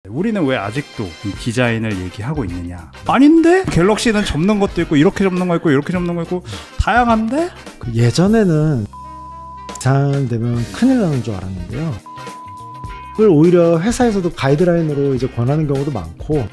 우리는 왜 아직도 이 디자인을 얘기하고 있느냐? 아닌데? 갤럭시는 접는 것도 있고 이렇게 접는 거 있고 이렇게 접는 거 있고 다양한데? 예전에는 이상되면 큰일 나는 줄 알았는데요. 그걸 오히려 회사에서도 가이드라인으로 이제 권하는 경우도 많고.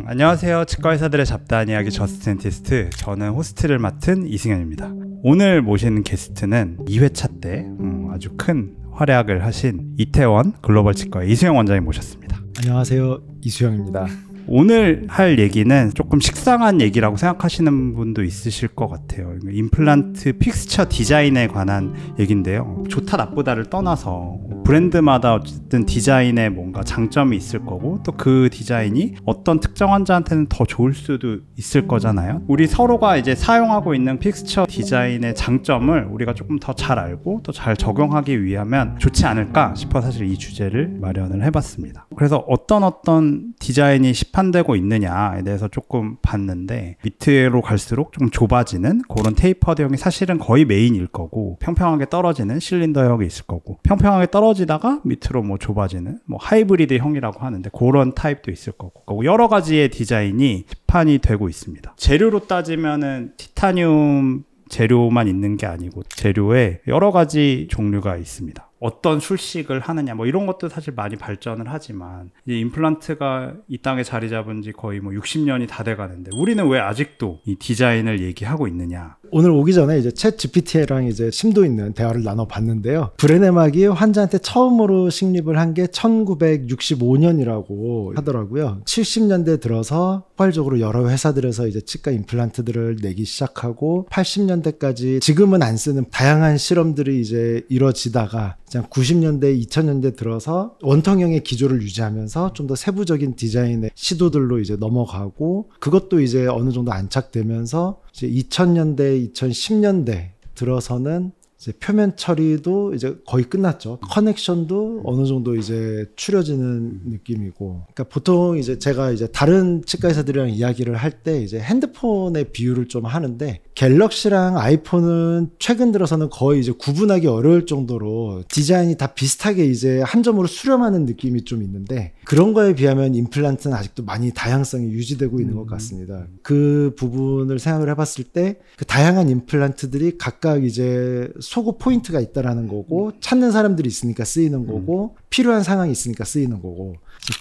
안녕하세요. 치과의사들의 잡다한 이야기 저스트덴티스트, 저는 호스트를 맡은 이승현입니다. 오늘 모시는 게스트는 2회차 때 아주 큰 활약을 하신 이태원 글로벌 치과의 이수영 원장님 모셨습니다. 안녕하세요. 이수영입니다. 오늘 할 얘기는 조금 식상한 얘기라고 생각하시는 분도 있으실 것 같아요. 임플란트 픽스처 디자인에 관한 얘기인데요. 좋다 나쁘다를 떠나서 브랜드마다 어쨌든 디자인에 뭔가 장점이 있을 거고, 또 그 디자인이 어떤 특정 환자한테는 더 좋을 수도 있을 거잖아요. 우리 서로가 이제 사용하고 있는 픽스처 디자인의 장점을 우리가 조금 더 잘 알고 또 잘 적용하기 위하면 좋지 않을까 싶어 사실 이 주제를 마련을 해봤습니다. 그래서 어떤 디자인이 시판되고 있느냐에 대해서 조금 봤는데, 밑으로 갈수록 좀 좁아지는 그런 테이퍼드형이 사실은 거의 메인일 거고, 평평하게 떨어지는 실린더형이 있을 거고, 평평하게 떨어지다가 밑으로 뭐 좁아지는 뭐 하이브리드형이라고 하는데 그런 타입도 있을 거고, 여러 가지의 디자인이 시판이 되고 있습니다. 재료로 따지면은 티타늄 재료만 있는 게 아니고 재료에 여러 가지 종류가 있습니다. 어떤 술식을 하느냐 뭐 이런 것도 사실 많이 발전을 하지만, 이제 임플란트가 이 땅에 자리 잡은 지 거의 뭐 60년이 다 돼 가는데 우리는 왜 아직도 이 디자인을 얘기하고 있느냐. 오늘 오기 전에 이제 챗 GPT랑 이제 심도 있는 대화를 나눠봤는데요. 브레네막이 환자한테 처음으로 식립을 한 게 1965년이라고 하더라고요. 70년대 들어서 포괄적으로 여러 회사들에서 이제 치과 임플란트들을 내기 시작하고, 80년대까지 지금은 안 쓰는 다양한 실험들이 이제 이뤄지다가 90년대, 2000년대 들어서 원통형의 기조를 유지하면서 좀 더 세부적인 디자인의 시도들로 이제 넘어가고, 그것도 이제 어느 정도 안착되면서 이제 2000년대, 2010년대 들어서는 이제 표면 처리도 이제 거의 끝났죠. 커넥션도 어느 정도 이제 추려지는 느낌이고. 그러니까 보통 이제 제가 이제 다른 치과의사들이랑 이야기를 할 때 이제 핸드폰의 비유를 좀 하는데, 갤럭시랑 아이폰은 최근 들어서는 거의 이제 구분하기 어려울 정도로 디자인이 다 비슷하게 이제 한 점으로 수렴하는 느낌이 좀 있는데, 그런 거에 비하면 임플란트는 아직도 많이 다양성이 유지되고 있는 것 같습니다. 그 부분을 생각을 해봤을 때 그 다양한 임플란트들이 각각 이제 소구 포인트가 있다라는 거고, 찾는 사람들이 있으니까 쓰이는 거고, 필요한 상황이 있으니까 쓰이는 거고,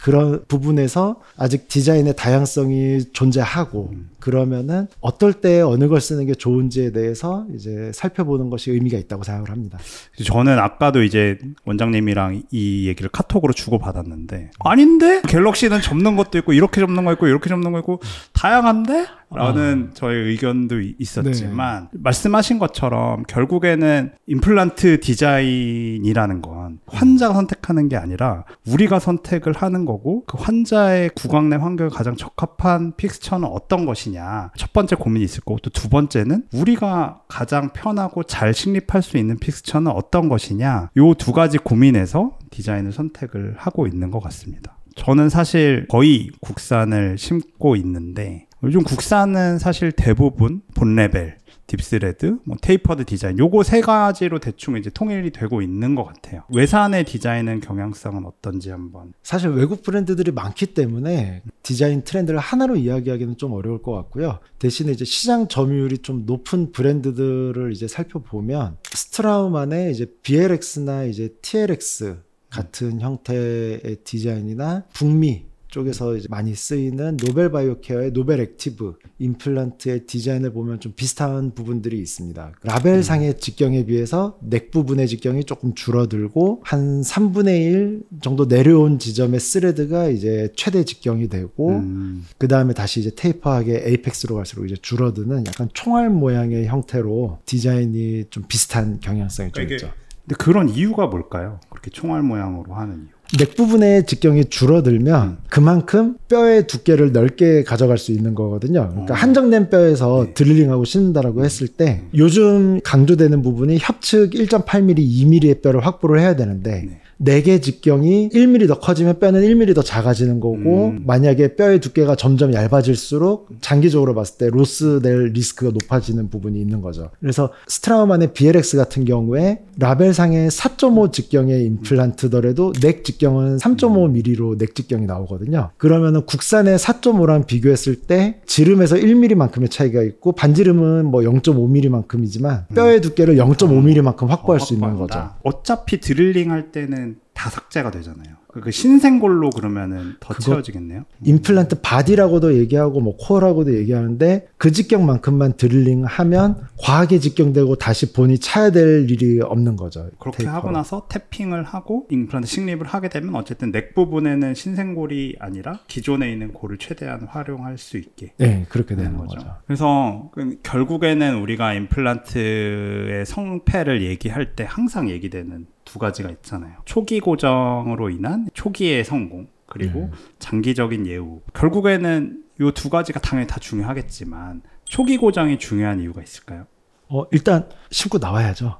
그런 부분에서 아직 디자인의 다양성이 존재하고, 그러면은 어떨 때 어느 걸 쓰는 게 좋은지에 대해서 이제 살펴보는 것이 의미가 있다고 생각을 합니다. 저는 아까도 이제 원장님이랑 이 얘기를 카톡으로 주고받았는데, 아닌데? 갤럭시는 접는 것도 있고 이렇게 접는 거 있고 이렇게 접는 거 있고 다양한데? 라는 저의 의견도 있었지만, 네. 말씀하신 것처럼 결국에는 임플란트 디자인이라는 건 환자가 선택하는 게 아니라 우리가 선택을 하는 거고, 그 환자의 구강 내 환경에 가장 적합한 픽스처는 어떤 것이냐, 첫 번째 고민이 있을 거고, 또 두 번째는 우리가 가장 편하고 잘 식립할 수 있는 픽스처는 어떤 것이냐, 요 두 가지 고민에서 디자인을 선택을 하고 있는 것 같습니다. 저는 사실 거의 국산을 심고 있는데, 요즘 국산은 사실 대부분 본레벨, 딥스레드, 뭐 테이퍼드 디자인, 요거 세 가지로 대충 이제 통일이 되고 있는 것 같아요. 외산의 디자인은 경향성은 어떤지 한번. 사실 외국 브랜드들이 많기 때문에 디자인 트렌드를 하나로 이야기하기는 좀 어려울 것 같고요. 대신에 이제 시장 점유율이 좀 높은 브랜드들을 이제 살펴보면, 스트라우만의 이제 BLX나 이제 TLX 같은 형태의 디자인이나 북미 쪽에서 이제 많이 쓰이는 노벨바이오케어의 노벨 액티브 임플란트의 디자인을 보면 좀 비슷한 부분들이 있습니다. 라벨상의 직경에 비해서 넥 부분의 직경이 조금 줄어들고, 한 3분의 1 정도 내려온 지점의 스레드가 이제 최대 직경이 되고, 그 다음에 다시 이제 테이퍼하게 에이펙스로 갈수록 이제 줄어드는 약간 총알 모양의 형태로 디자인이 좀 비슷한 경향성이 좀 있죠. 근데 그런 이유가 뭘까요? 그렇게 총알 모양으로 하는 이유. 넥 부분의 직경이 줄어들면 그만큼 뼈의 두께를 넓게 가져갈 수 있는 거거든요. 그러니까 한정된 뼈에서 네. 드릴링하고 씻는다라고 했을 때, 요즘 강조되는 부분이 협측 1.8mm, 2mm의 뼈를 확보를 해야 되는데, 네. 내개 직경이 1mm 더 커지면 뼈는 1mm 더 작아지는 거고 만약에 뼈의 두께가 점점 얇아질수록 장기적으로 봤을 때 로스될 리스크가 높아지는 부분이 있는 거죠. 그래서 스트라우만의 BLX 같은 경우에 라벨상의 4.5 직경의 임플란트더라도 넥 직경은 3.5mm로 넥 직경이 나오거든요. 그러면은 국산의 4.5랑 비교했을 때 지름에서 1mm만큼의 차이가 있고 반지름은 뭐 0.5mm만큼이지만 뼈의 두께를 0.5mm만큼 확보할 수 있는 거죠. 어차피 드릴링 할 때는 다 삭제가 되잖아요. 그 신생골로 그러면은 더 채워지겠네요. 임플란트 바디라고도 얘기하고 뭐 코어라고도 얘기하는데 그 직경만큼만 드릴링하면 과하게 직경되고 다시 본이 차야 될 일이 없는 거죠. 그렇게 테이퍼로. 하고 나서 태핑을 하고 임플란트 식립을 하게 되면 어쨌든 넥 부분에는 신생골이 아니라 기존에 있는 골을 최대한 활용할 수 있게 네, 그렇게 되는 거죠. 그래서 결국에는 우리가 임플란트의 성패를 얘기할 때 항상 얘기되는 두 가지가 있잖아요. 초기 고정으로 인한 초기의 성공 그리고 장기적인 예우. 결국에는 이 두 가지가 당연히 다 중요하겠지만 초기 고정이 중요한 이유가 있을까요? 일단 신고 나와야죠.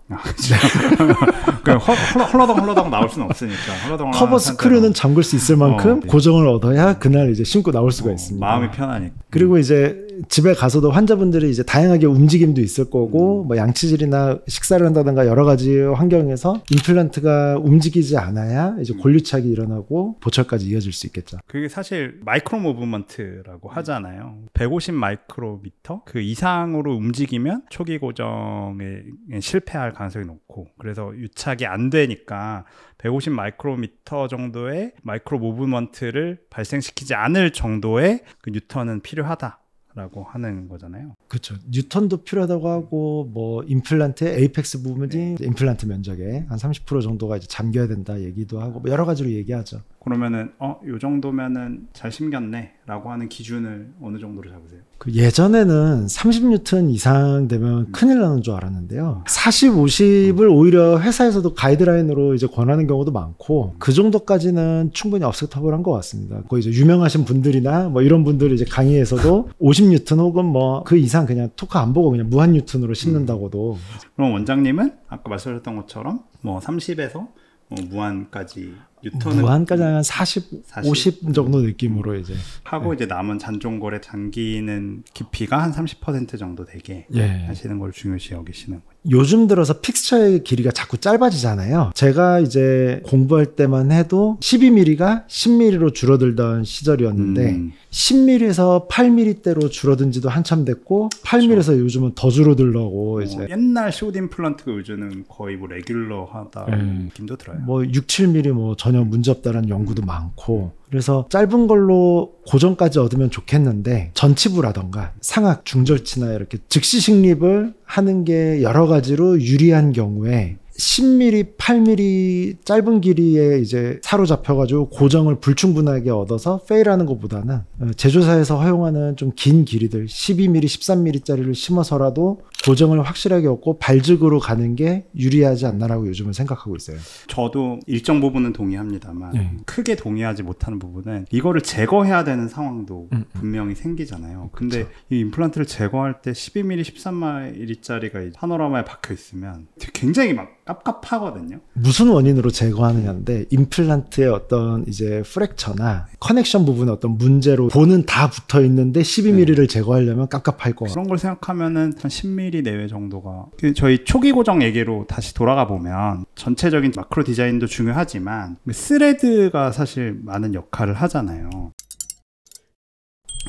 그냥 헐러덩 나올 수는 없으니까. 커버 스크류는 잠글 수 있을 만큼 고정을 얻어야 그날 이제 신고 나올 수가 있습니다. 마음이 편하니까. 그리고 이제 집에 가서도 환자분들이 이제 다양하게 움직임도 있을 거고 뭐 양치질이나 식사를 한다든가 여러 가지 환경에서 임플란트가 움직이지 않아야 이제 골유착이 일어나고 보철까지 이어질 수 있겠죠. 그게 사실 마이크로 무브먼트라고 하잖아요. 150 마이크로미터 그 이상으로 움직이면 초기 고정에 실패할 가능성이 높고 그래서 유착이 안 되니까 150 마이크로미터 정도의 마이크로 무브먼트를 발생시키지 않을 정도의 그 뉴턴은 필요하다라고 하는 거잖아요. 그렇죠. 뉴턴도 필요하다고 하고 뭐 임플란트의 에이펙스 부분이 임플란트 면적의 한 30% 정도가 이제 잠겨야 된다 얘기도 하고 뭐 여러 가지로 얘기하죠. 그러면은 요 정도면은 잘 심겼네라고 하는 기준을 어느 정도로 잡으세요? 그 예전에는 30뉴턴 이상 되면 큰일 나는 줄 알았는데요. 40, 50을 오히려 회사에서도 가이드라인으로 이제 권하는 경우도 많고 그 정도까지는 충분히 억셉터블한 것 같습니다. 거의 이제 유명하신 분들이나 뭐 이런 분들이 이제 강의에서도 50뉴턴 혹은 뭐 그 이상 그냥 토크 안 보고 그냥 무한 뉴턴으로 심는다고도. 그럼 원장님은 아까 말씀하셨던 것처럼 뭐 30에서 무한까지 뉴턴은 무한까지 한 40, 50 정도 느낌으로 이제 하고 이제 남은 잔종골에 잠기는 깊이가 한 30% 정도 되게 하시는 걸 중요시 여기시는 거예요. 요즘 들어서 픽스처의 길이가 자꾸 짧아지잖아요. 제가 이제 공부할 때만 해도 12mm가 10mm로 줄어들던 시절이었는데 10mm에서 8mm대로 줄어든 지도 한참 됐고 8mm에서 요즘은 더 줄어들려고 이제 옛날 숏 임플란트가 요즘은 거의 뭐 레귤러하다는 느낌도 들어요. 뭐 6, 7mm 뭐 전혀 문제없다라는 연구도 많고 그래서 짧은 걸로 고정까지 얻으면 좋겠는데 전치부라던가 상악, 중절치나 이렇게 즉시 식립을 하는 게 여러 가지로 유리한 경우에 10mm, 8mm 짧은 길이에 이제 사로잡혀가지고 고정을 불충분하게 얻어서 페일하는 것보다는 제조사에서 허용하는 좀 긴 길이들 12mm, 13mm짜리를 심어서라도 고정을 확실하게 얻고 발직으로 가는 게 유리하지 않나라고 요즘은 생각하고 있어요. 저도 일정 부분은 동의합니다만 크게 동의하지 못하는 부분은 이거를 제거해야 되는 상황도 분명히 생기잖아요. 근데 이 임플란트를 제거할 때 12mm, 13mm짜리가 파노라마에 박혀 있으면 굉장히 막 깝깝하거든요. 무슨 원인으로 제거하느냐인데 임플란트의 어떤 이제 프랙처나 커넥션 부분의 어떤 문제로 본은 다 붙어 있는데 12mm를 제거하려면 깝깝할 거. 그런 걸 생각하면은 한 10mm 내외 정도가 저희 초기 고정 얘기로 다시 돌아가 보면 전체적인 마크로 디자인도 중요하지만 스레드가 사실 많은 역할을 하잖아요.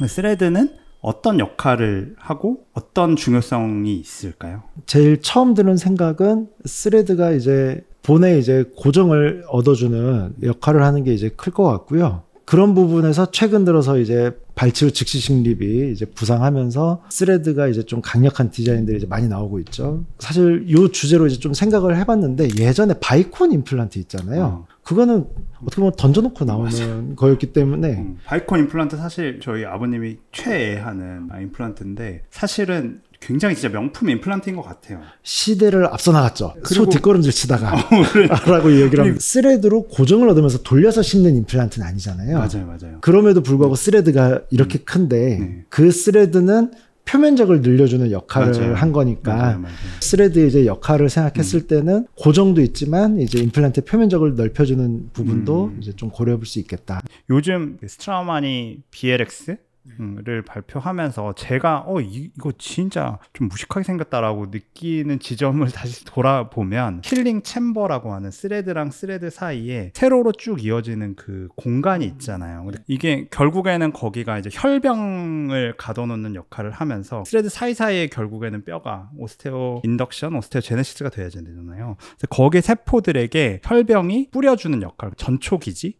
스레드는 어떤 역할을 하고 어떤 중요성이 있을까요? 제일 처음 드는 생각은 스레드가 이제 본에 이제 고정을 얻어주는 역할을 하는 게 이제 클 것 같고요. 그런 부분에서 최근 들어서 이제 발치후 즉시 식립이 이제 부상하면서 스레드가 이제 좀 강력한 디자인들이 이제 많이 나오고 있죠. 사실 이 주제로 이제 좀 생각을 해봤는데 예전에 바이콘 임플란트 있잖아요. 그거는 어떻게 보면 던져놓고 나오는 거였기 때문에 바이콘 임플란트 사실 저희 아버님이 최애하는 임플란트인데 사실은 굉장히 진짜 명품 임플란트인 것 같아요. 시대를 앞서 나갔죠. 소 뒷걸음질 치다가 라고 얘기를 하면 스레드로 고정을 얻으면서 돌려서 심는 임플란트는 아니잖아요. 맞아요. 그럼에도 불구하고 스레드가 이렇게 큰데 그 스레드는 표면적을 늘려주는 역할을 맞아요. 한 거니까 맞아요. 스레드의 이제 역할을 생각했을 때는 고정도 있지만 이제 임플란트 표면적을 넓혀주는 부분도 이제 좀 고려해 볼 수 있겠다. 요즘 스트라우마니 BLX 를 발표하면서 제가 이거 진짜 좀 무식하게 생겼다라고 느끼는 지점을 다시 돌아보면 힐링 챔버라고 하는 스레드랑 스레드 사이에 세로로 쭉 이어지는 그 공간이 있잖아요. 근데 이게 결국에는 거기가 이제 혈병을 가둬놓는 역할을 하면서 스레드 사이사이에 결국에는 뼈가 오스테오 인덕션, 오스테오 제네시스가 돼야 되잖아요. 그래서 거기에 세포들에게 혈병이 뿌려주는 역할, 전초기지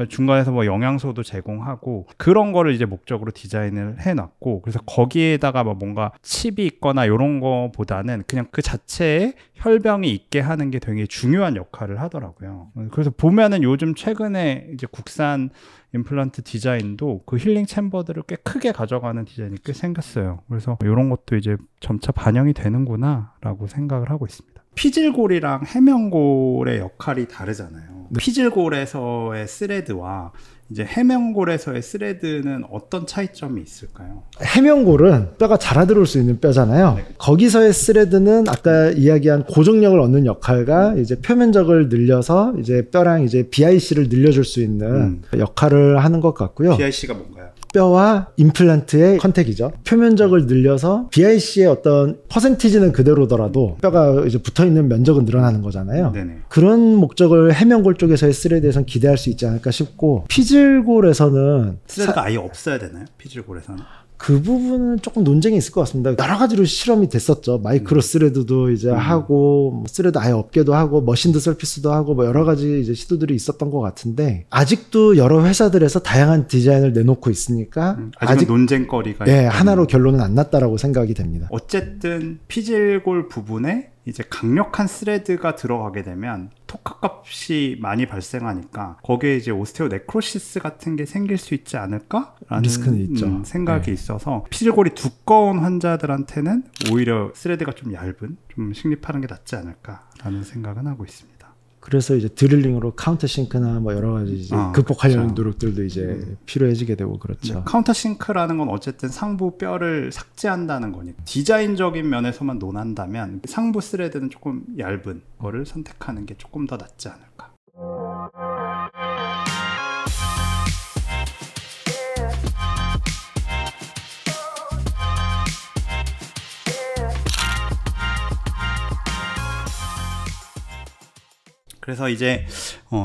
중간에서 뭐 영양소도 제공하고 그런 거를 이제 목적으로 디자인을 해놨고, 그래서 거기에다가 뭐 뭔가 칩이 있거나 이런 거보다는 그냥 그 자체에 혈병이 있게 하는 게 되게 중요한 역할을 하더라고요. 그래서 보면은 요즘 최근에 이제 국산 임플란트 디자인도 그 힐링 챔버들을 꽤 크게 가져가는 디자인이 꽤 생겼어요. 그래서 이런 것도 이제 점차 반영이 되는구나라고 생각을 하고 있습니다. 피질골이랑 해면골의 역할이 다르잖아요. 피질골에서의 스레드와 이제 해면골에서의 스레드는 어떤 차이점이 있을까요? 해면골은 뼈가 자라들어올 수 있는 뼈잖아요. 네. 거기서의 스레드는 아까 이야기한 고정력을 얻는 역할과 이제 표면적을 늘려서 이제 뼈랑 이제 BIC를 늘려줄 수 있는 역할을 하는 것 같고요. BIC가 뭔가요? 뼈와 임플란트의 컨택이죠. 표면적을 늘려서 BIC의 어떤 퍼센티지는 그대로더라도 뼈가 이제 붙어있는 면적은 늘어나는 거잖아요. 네네. 그런 목적을 해면골 쪽에서의 스레드에서는 기대할 수 있지 않을까 싶고, 피질골에서는 스레드가 아예 없어야 되나요? 피질골에서는? 그 부분은 조금 논쟁이 있을 것 같습니다. 여러 가지로 실험이 됐었죠. 마이크로 스레드도 이제 하고, 뭐 스레드 아예 없게도 하고, 머신드 서피스도 하고, 뭐 여러 가지 이제 시도들이 있었던 것 같은데, 아직도 여러 회사들에서 다양한 디자인을 내놓고 있으니까 아직은 논쟁거리가 네, 하나로 결론은 안 났다라고 생각이 됩니다. 어쨌든 피질골 부분에 이제 강력한 스레드가 들어가게 되면 토크 값이 많이 발생하니까 거기에 이제 오스테오 네크로시스 같은 게 생길 수 있지 않을까라는 리스크는 있죠. 생각이 있어서 피질골이 두꺼운 환자들한테는 오히려 스레드가 좀 얇은, 좀 식립하는 게 낫지 않을까라는 생각은 하고 있습니다. 그래서 이제 드릴링으로 카운터 싱크나 뭐 여러 가지 이제 극복하려는 그렇죠. 노력들도 이제 필요해지게 되고 그렇죠. 카운터 싱크라는 건 어쨌든 상부 뼈를 삭제한다는 거니까 디자인적인 면에서만 논한다면 상부 스레드는 조금 얇은 거를 선택하는 게 조금 더 낫지 않을까. 그래서 이제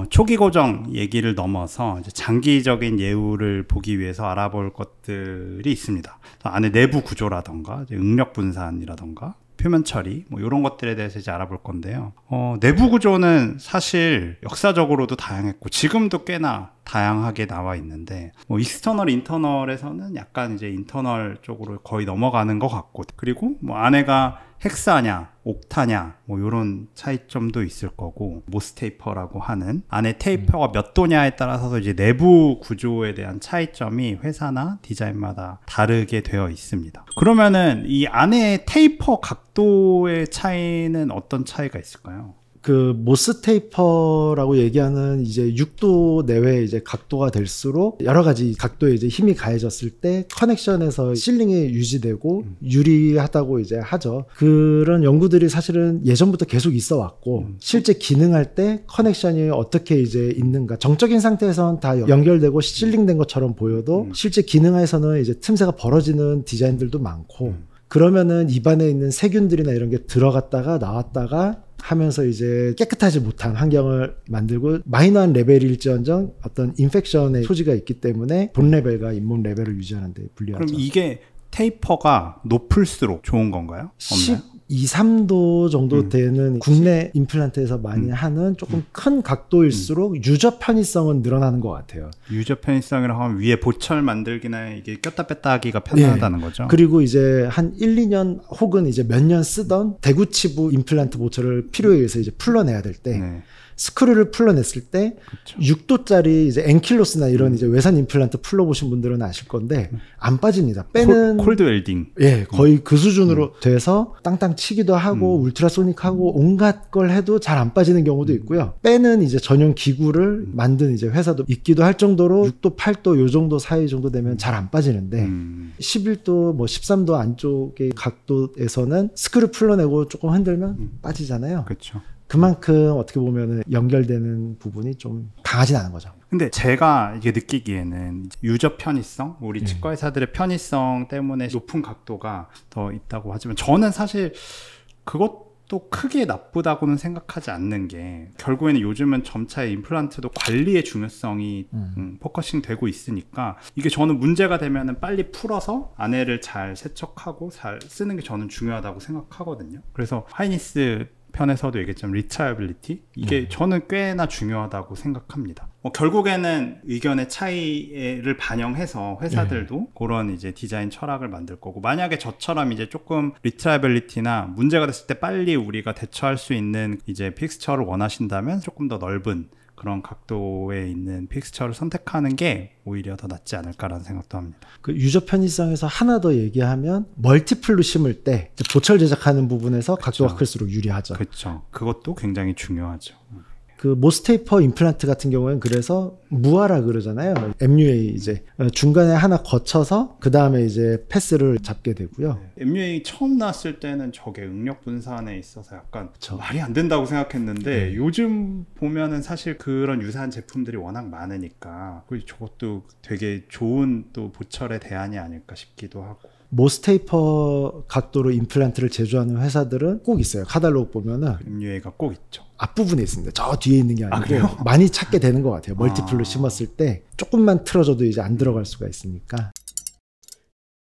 초기 고정 얘기를 넘어서 이제 장기적인 예후를 보기 위해서 알아볼 것들이 있습니다. 안에 내부 구조라던가 응력 분산이라던가 표면 처리 뭐 이런 것들에 대해서 이제 알아볼 건데요. 내부 구조는 사실 역사적으로도 다양했고 지금도 꽤나 다양하게 나와 있는데 뭐 익스터널 인터널에서는 약간 이제 인터널 쪽으로 거의 넘어가는 것 같고, 그리고 뭐 안에가 헥사냐 옥타냐 뭐 이런 차이점도 있을 거고, 모스 테이퍼라고 하는 안에 테이퍼가 몇 도냐에 따라서 이제 내부 구조에 대한 차이점이 회사나 디자인마다 다르게 되어 있습니다. 그러면은 이 안에 테이퍼 각도의 차이는 어떤 차이가 있을까요? 그 모스 테이퍼라고 얘기하는 이제 6도 내외 이제 각도가 될수록 여러 가지 각도에 이제 힘이 가해졌을 때 커넥션에서 실링이 유지되고 유리하다고 이제 하죠. 그런 연구들이 사실은 예전부터 계속 있어 왔고 실제 기능할 때 커넥션이 어떻게 이제 있는가, 정적인 상태에서는 다 연결되고 실링된 것처럼 보여도 실제 기능에서는 이제 틈새가 벌어지는 디자인들도 많고, 그러면은 입안에 있는 세균들이나 이런 게 들어갔다가 나왔다가 하면서 이제 깨끗하지 못한 환경을 만들고 마이너한 레벨일지언정 어떤 인펙션의 소지가 있기 때문에 본 레벨과 잇몸 레벨을 유지하는 데 불리하죠. 그럼 이게 테이퍼가 높을수록 좋은 건가요? 없나요? 12, 3도 정도 되는 국내 임플란트에서 많이 하는 조금 큰 각도일수록 유저 편의성은 늘어나는 것 같아요. 유저 편의성이라고 하면 위에 보철 만들기나 이게 꼈다 뺐다 하기가 편하다는 거죠. 그리고 이제 한 1, 2년 혹은 이제 몇 년 쓰던 대구치부 임플란트 보철을 필요에 의해서 이제 풀러내야 될 때 스크류를 풀러냈을 때 그쵸. 6도짜리 이제 엔킬로스나 이런 이제 외산 임플란트 풀러보신 분들은 아실 건데 안 빠집니다. 빼는 콜드 웰딩. 예, 거의 그 수준으로 돼서 땅땅 치기도 하고 울트라소닉하고 온갖 걸 해도 잘 안 빠지는 경우도 있고요. 빼는 이제 전용 기구를 만든 이제 회사도 있기도 할 정도로 6도, 8도 요 정도 사이 정도 되면 잘 안 빠지는데 11도, 뭐 13도 안쪽의 각도에서는 스크류 풀러내고 조금 흔들면 빠지잖아요. 그렇죠. 그만큼 어떻게 보면 연결되는 부분이 좀 강하진 않은 거죠. 근데 제가 이게 느끼기에는 유저 편의성, 우리 치과 의사들의 편의성 때문에 높은 각도가 더 있다고 하지만 저는 사실 그것도 크게 나쁘다고는 생각하지 않는 게 결국에는 요즘은 점차 임플란트도 관리의 중요성이 포커싱 되고 있으니까 이게 저는 문제가 되면은 빨리 풀어서 안에를 잘 세척하고 잘 쓰는 게 저는 중요하다고 생각하거든요. 그래서 하이니스 편에서도 얘기했지만 리차이어빌리티 이게 저는 꽤나 중요하다고 생각합니다. 결국에는 의견의 차이를 반영해서 회사들도 그런 이제 디자인 철학을 만들 거고 만약에 저처럼 이제 조금 리차이어빌리티나 문제가 됐을 때 빨리 우리가 대처할 수 있는 이제 픽스처를 원하신다면 조금 더 넓은 그런 각도에 있는 픽스처를 선택하는 게 오히려 더 낫지 않을까라는 생각도 합니다. 그 유저 편의성에서 하나 더 얘기하면 멀티플로 심을 때 보철 제작하는 부분에서 각도가 클수록 유리하죠. 그렇죠. 그것도 굉장히 중요하죠. 그 모스테이퍼 임플란트 같은 경우에는 그래서 무화라 그러잖아요. MUA 이제 중간에 하나 거쳐서 그 다음에 이제 패스를 잡게 되고요. MUA 처음 나왔을 때는 저게 응력 분산에 있어서 약간 말이 안 된다고 생각했는데 요즘 보면은 사실 그런 유사한 제품들이 워낙 많으니까 저것도 되게 좋은 또 보철의 대안이 아닐까 싶기도 하고. 모스테이퍼 각도로 임플란트를 제조하는 회사들은 꼭 있어요. 카탈로그 보면은 MUA가 꼭 있죠. 앞부분에 있습니다. 저 뒤에 있는 게 아니고 많이 찾게 되는 것 같아요. 멀티플로 심었을 때 조금만 틀어져도 이제 안 들어갈 수가 있으니까.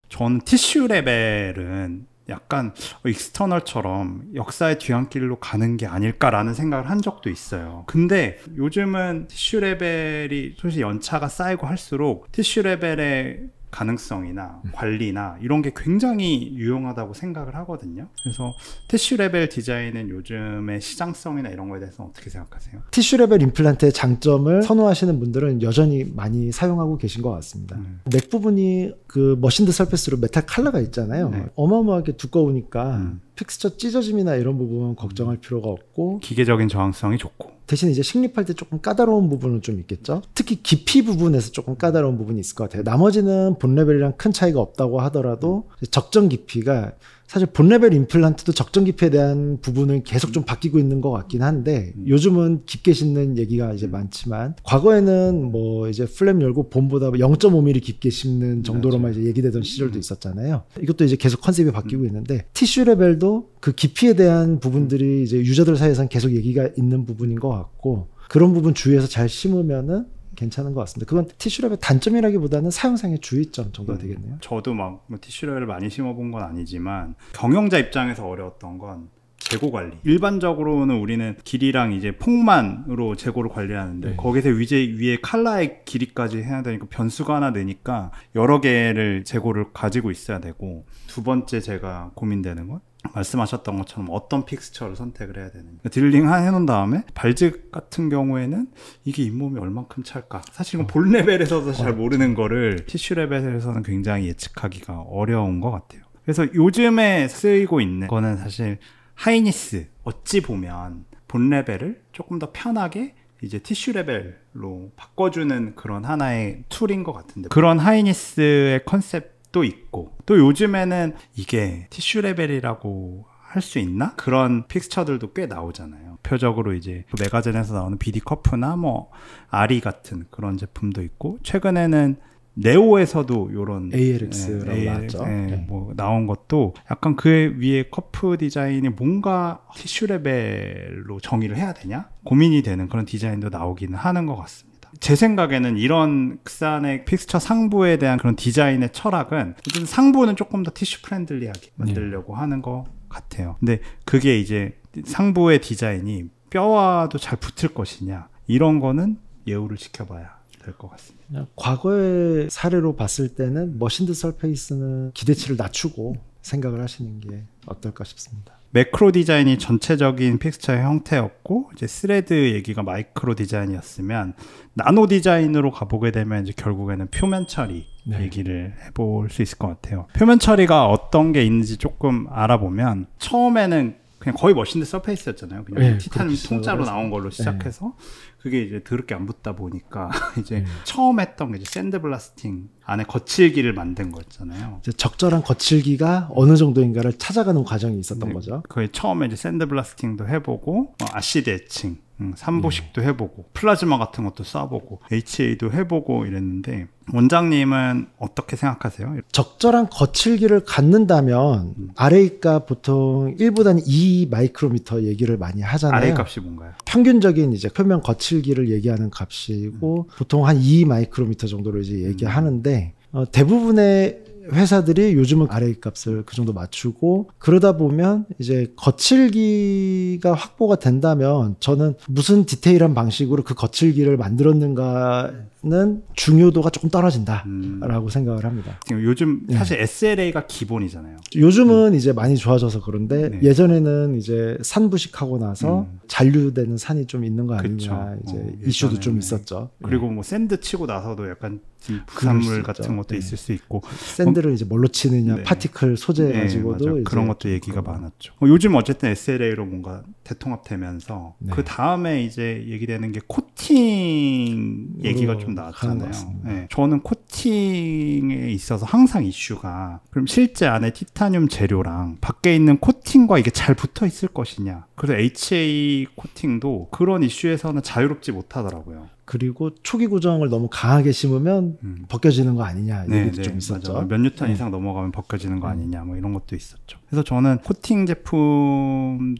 저는 티슈 레벨은 약간 익스터널처럼 역사의 뒤안길로 가는 게 아닐까라는 생각을 한 적도 있어요. 근데 요즘은 티슈 레벨이 솔직히 연차가 쌓이고 할수록 티슈 레벨의 가능성이나 관리나 이런 게 굉장히 유용하다고 생각을 하거든요. 그래서 티슈 레벨 디자인은 요즘의 시장성이나 이런 거에 대해서 어떻게 생각하세요? 티슈 레벨 임플란트의 장점을 선호하시는 분들은 여전히 많이 사용하고 계신 것 같습니다. 넥 부분이 그 머신드 서페스로 메탈 칼라가 있잖아요. 네. 어마어마하게 두꺼우니까 픽스처 찢어짐이나 이런 부분은 걱정할 필요가 없고 기계적인 저항성이 좋고 대신 이제 식립할 때 조금 까다로운 부분은 좀 있겠죠. 특히 깊이 부분에서 조금 까다로운 부분이 있을 것 같아요. 나머지는 본 레벨이랑 큰 차이가 없다고 하더라도 적정 깊이가 사실 본 레벨 임플란트도 적정 깊이에 대한 부분은 계속 좀 바뀌고 있는 것 같긴 한데 요즘은 깊게 심는 얘기가 이제 많지만 과거에는 뭐 이제 플랩 열고 본보다 0.5mm 깊게 심는 정도로만 이제 얘기되던 시절도 있었잖아요. 이것도 이제 계속 컨셉이 바뀌고 있는데 티슈 레벨도 그 깊이에 대한 부분들이 이제 유저들 사이에서는 계속 얘기가 있는 부분인 것 같고 그런 부분 주의해서 잘 심으면은 괜찮은 것 같습니다. 그건 티슈랩의 단점이라기보다는 사용상의 주의점 정도가 되겠네요. 저도 막 티슈랩을 많이 심어본 건 아니지만 경영자 입장에서 어려웠던 건 재고 관리. 일반적으로는 우리는 길이랑 이제 폭만으로 재고를 관리하는데 거기서 위에 칼라의 길이까지 해야 되니까 변수가 하나 되니까 여러 개를 재고를 가지고 있어야 되고 두 번째 제가 고민되는 건 말씀하셨던 것처럼 어떤 픽스처를 선택을 해야 되는지 딜링 해놓은 다음에 발즉 같은 경우에는 이게 잇몸이 얼만큼 찰까 사실 이건 본 레벨에서도 잘 모르는 거를 티슈 레벨에서는 굉장히 예측하기가 어려운 것 같아요. 그래서 요즘에 쓰이고 있는 거는 사실 하이니스 어찌 보면 본 레벨을 조금 더 편하게 이제 티슈 레벨로 바꿔주는 그런 하나의 툴인 것 같은데 그런 하이니스의 컨셉도 있고 또 요즘에는 이게 티슈 레벨이라고 할 수 있나? 그런 픽스처들도 꽤 나오잖아요. 대표적으로 이제 메가젠에서 나오는 BD 커프나 뭐 아리 같은 그런 제품도 있고 최근에는 네오에서도 요런 ALX라고 나왔죠. 뭐 나온 것도 약간 그 위에 커프 디자인이 뭔가 티슈 레벨로 정의를 해야 되냐? 고민이 되는 그런 디자인도 나오기는 하는 것 같습니다. 제 생각에는 이런 극산의 픽스처 상부에 대한 그런 디자인의 철학은 상부는 조금 더 티슈 프렌들리하게 만들려고 하는 것 같아요. 근데 그게 이제 상부의 디자인이 뼈와도 잘 붙을 것이냐 이런 거는 예우를 지켜봐야 될 것 같습니다. 과거의 사례로 봤을 때는 머신드 설페이스는 기대치를 낮추고 생각을 하시는 게 어떨까 싶습니다. 매크로 디자인이 전체적인 픽스처의 형태였고 이제 스레드 얘기가 마이크로 디자인이었으면 나노 디자인으로 가보게 되면 이제 결국에는 표면 처리 네. 얘기를 해볼 수 있을 것 같아요. 표면 처리가 어떤 게 있는지 조금 알아보면 처음에는 그냥 거의 머신드 서페이스였잖아요. 그냥 네, 티타늄 통짜로 나온 걸로 시작해서 그게 이제 더럽게 안 붙다 보니까 이제 처음 했던 게 이제 샌드 블라스팅 안에 거칠기를 만든 거였잖아요. 이제 적절한 거칠기가 어느 정도인가를 찾아가는 과정이 있었던 거죠. 거의 처음에 이제 샌드 블라스팅도 해보고 아시드 에칭, 삼보식도 해보고 플라즈마 같은 것도 쏴보고 HA도 해보고 이랬는데 원장님은 어떻게 생각하세요? 적절한 거칠기를 갖는다면 RA가 보통 1보다는 2 마이크로미터 얘기를 많이 하잖아요. RA 값이 뭔가요? 평균적인 이제 표면 거칠기를 얘기하는 값이고 보통 한 2 마이크로미터 정도로 이제 얘기하는데 대부분의 회사들이 요즘은 RA 값을 그 정도 맞추고 그러다 보면 이제 거칠기가 확보가 된다면 저는 무슨 디테일한 방식으로 그 거칠기를 만들었는가는 중요도가 조금 떨어진다라고 생각을 합니다. 지금 요즘 사실 SLA가 기본이잖아요. 요즘은 이제 많이 좋아져서 그런데 네. 예전에는 이제 산부식하고 나서 잔류되는 산이 좀 있는 거 아니냐 그쵸. 이제 이슈도 좀 있었죠. 그리고 뭐 샌드 치고 나서도 약간 부산물 같은 것도 있을 수 있고 샌드를 이제 뭘로 치느냐 네. 파티클 소재 네, 가지고도 맞아. 이제 그런 것도 얘기가 많았죠. 요즘 어쨌든 SLA로 뭔가 대통합되면서 네. 그 다음에 이제 얘기되는 게 코팅 얘기가 좀 가는 것 나왔잖아요. 같습니다. 네. 저는 코팅에 있어서 항상 이슈가 그럼 실제 안에 티타늄 재료랑 밖에 있는 코팅과 이게 잘 붙어 있을 것이냐. 그래서 HA 코팅도 그런 이슈에서는 자유롭지 못하더라고요. 그리고 초기 구정을 너무 강하게 심으면 벗겨지는 거 아니냐 이 얘기도 좀 있었죠. 맞아. 몇 뉴턴 이상 넘어가면 벗겨지는 거 아니냐 뭐 이런 것도 있었죠. 그래서 저는 코팅 제품들도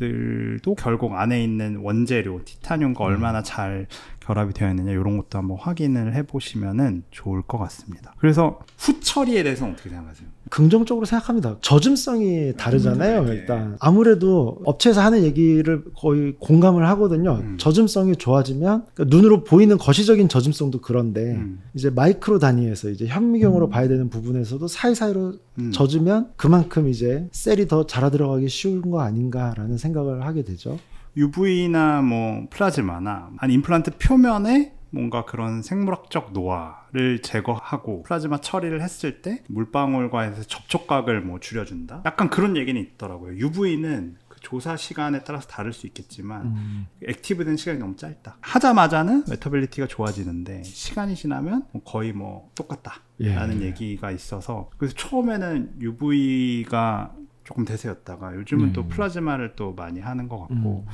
결국 안에 있는 원재료 티타늄과 얼마나 잘 결합이 되어 있느냐 이런 것도 한번 확인을 해보시면은 좋을 것 같습니다. 그래서 후처리에 대해서는 어떻게 생각하세요? 긍정적으로 생각합니다. 젖음성이 다르잖아요. 네. 일단 아무래도 업체에서 하는 얘기를 거의 공감을 하거든요. 젖음성이 좋아지면 그러니까 눈으로 보이는 거시적인 젖음성도 그런데 이제 마이크로 단위에서 이제 현미경으로 봐야 되는 부분에서도 사이사이로 젖으면 그만큼 이제 셀이 더 자라 들어가기 쉬운 거 아닌가라는 생각을 하게 되죠. UV나 뭐 플라즈마나 아니 임플란트 표면에 뭔가 그런 생물학적 노화를 제거하고 플라즈마 처리를 했을 때 물방울과의 접촉각을 뭐 줄여준다? 약간 그런 얘기는 있더라고요. UV는 그 조사 시간에 따라서 다를 수 있겠지만 액티브된 시간이 너무 짧다. 하자마자는 매터빌리티가 좋아지는데 시간이 지나면 거의 뭐 똑같다 라는 얘기가 있어서 그래서 처음에는 UV가 조금 대세였다가 요즘은 또 플라즈마를 또 많이 하는 것 같고